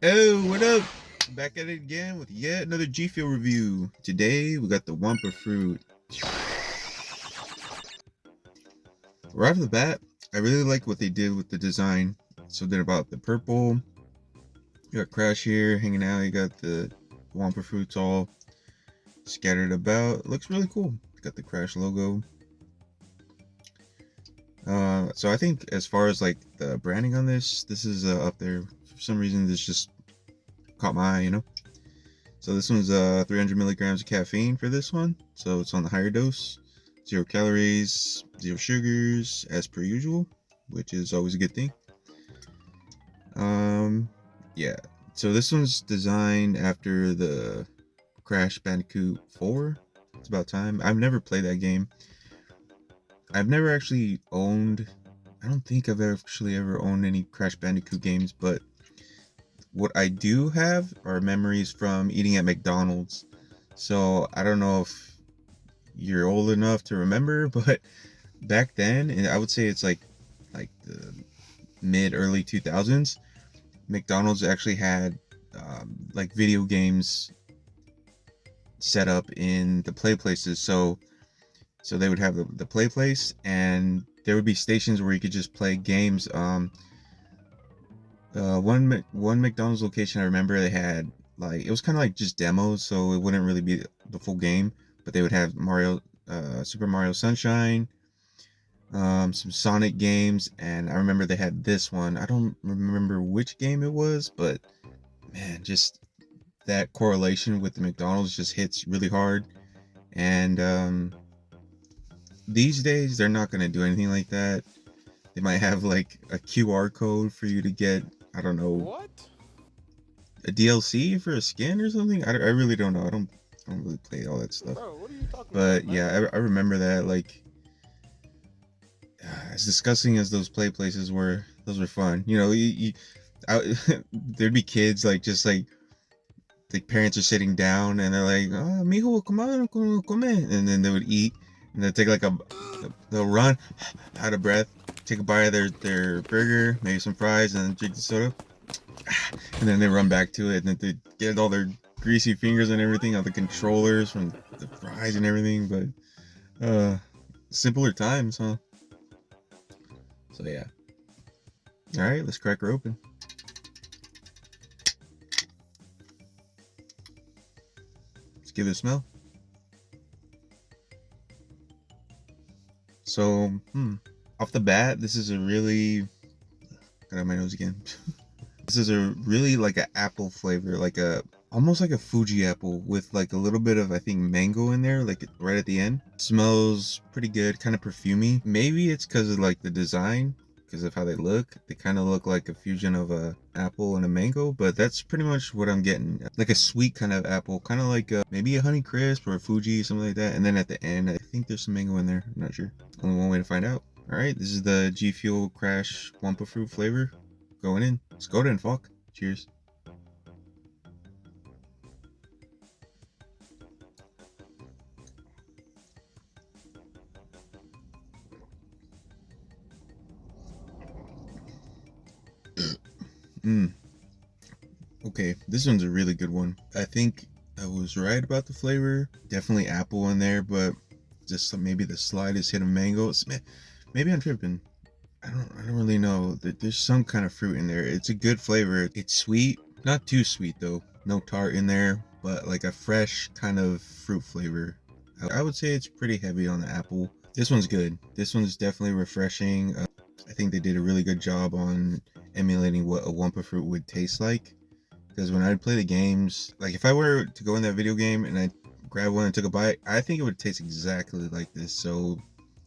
Oh, what up? Back at it again with yet another Gfuel review. Today we got the Wumpa fruit. Right off the bat, I really like what they did with the design. So they're about the purple. You got Crash here hanging out. You got the Wumpa fruits all scattered about. It looks really cool. Got the Crash logo. So I think as far as like the branding on this is up there. For some reason, this just caught my eye, So this one's 300 milligrams of caffeine for this one. So it's on the higher dose. 0 calories, 0 sugars, as per usual, which is always a good thing. Yeah. So this one's designed after the Crash Bandicoot 4. It's about time. I've never played that game. I've never actually owned. I don't think I've actually ever owned any Crash Bandicoot games, but what I do have are memories from eating at McDonald's. So I don't know if you're old enough to remember, but back then, and I would say it's like the mid early 2000s, McDonald's actually had like video games set up in the play places. So they would have the play place, and there would be stations where you could just play games. One McDonald's location I remember, they had like, it was kind of like just demos, so it wouldn't really be the full game, but they would have Super Mario Sunshine, some Sonic games, and I remember they had this one. I don't remember which game it was, but man, just that correlation with the McDonald's just hits really hard. And these days they're not gonna do anything like that. They might have like a QR code for you to get, I don't know, What? a DLC for a skin or something. I really don't know. I don't really play all that stuff. Bro, what are you talking But about, man? yeah, I remember that. Like, as disgusting as those play places were, those were fun. There'd be kids like, just like the parents are sitting down and they're like, "Ah, mijo, come on, come in," and then they would eat, and they'll take like they'll run out of breath, take a bite of their burger, maybe some fries, and then drink the soda, and then they run back to it, and then they get all their greasy fingers and everything on the controllers from the fries and everything. But simpler times, huh? So yeah. All right, let's crack her open. Let's give it a smell. So, off the bat, this is a really, got out my nose again. This is a really like an apple flavor, like almost like a Fuji apple with like a little bit of, I think, mango in there, like right at the end. Smells pretty good, kind of perfumey. Maybe it's because of like the design, because of how they look. They kind of look like a fusion of a apple and a mango, but that's pretty much what I'm getting. Like a sweet kind of apple, kind of like maybe a Honey Crisp or a Fuji, something like that. And then at the end, I think there's some mango in there. I'm not sure. Only one way to find out. All right, this is the Gfuel Crash Wumpa fruit flavor going in. Let's go then, fuck. Cheers. Okay, this one's a really good one. I think I was right about the flavor. Definitely apple in there, but just maybe the slightest hit of mango. Maybe I'm tripping. I don't really know. There's some kind of fruit in there. It's a good flavor. It's sweet, not too sweet though. No tart in there, but like a fresh kind of fruit flavor. I would say it's pretty heavy on the apple. This one's good. This one's definitely refreshing. I think they did a really good job on emulating what a Wumpa fruit would taste like. Because when I'd play the games, like if I were to go in that video game and I grab one and took a bite, I think it would taste exactly like this. So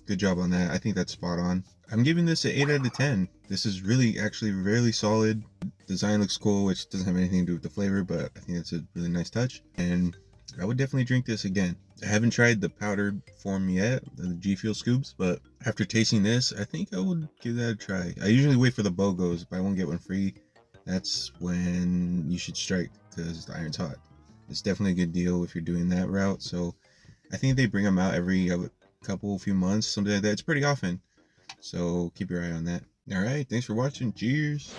good job on that. I think that's spot on. I'm giving this an 8 out of 10. This is really actually really solid. Design looks cool, which doesn't have anything to do with the flavor, but I think it's a really nice touch. And I would definitely drink this again. I haven't tried the powdered form yet, the Gfuel scoops, but after tasting this, I think I would give that a try. I usually wait for the BOGOs. Buy one, get one free. That's when you should strike, because the iron's hot. It's definitely a good deal if you're doing that route. So I think they bring them out every few months, something like that. It's pretty often. So keep your eye on that. All right, thanks for watching. Cheers.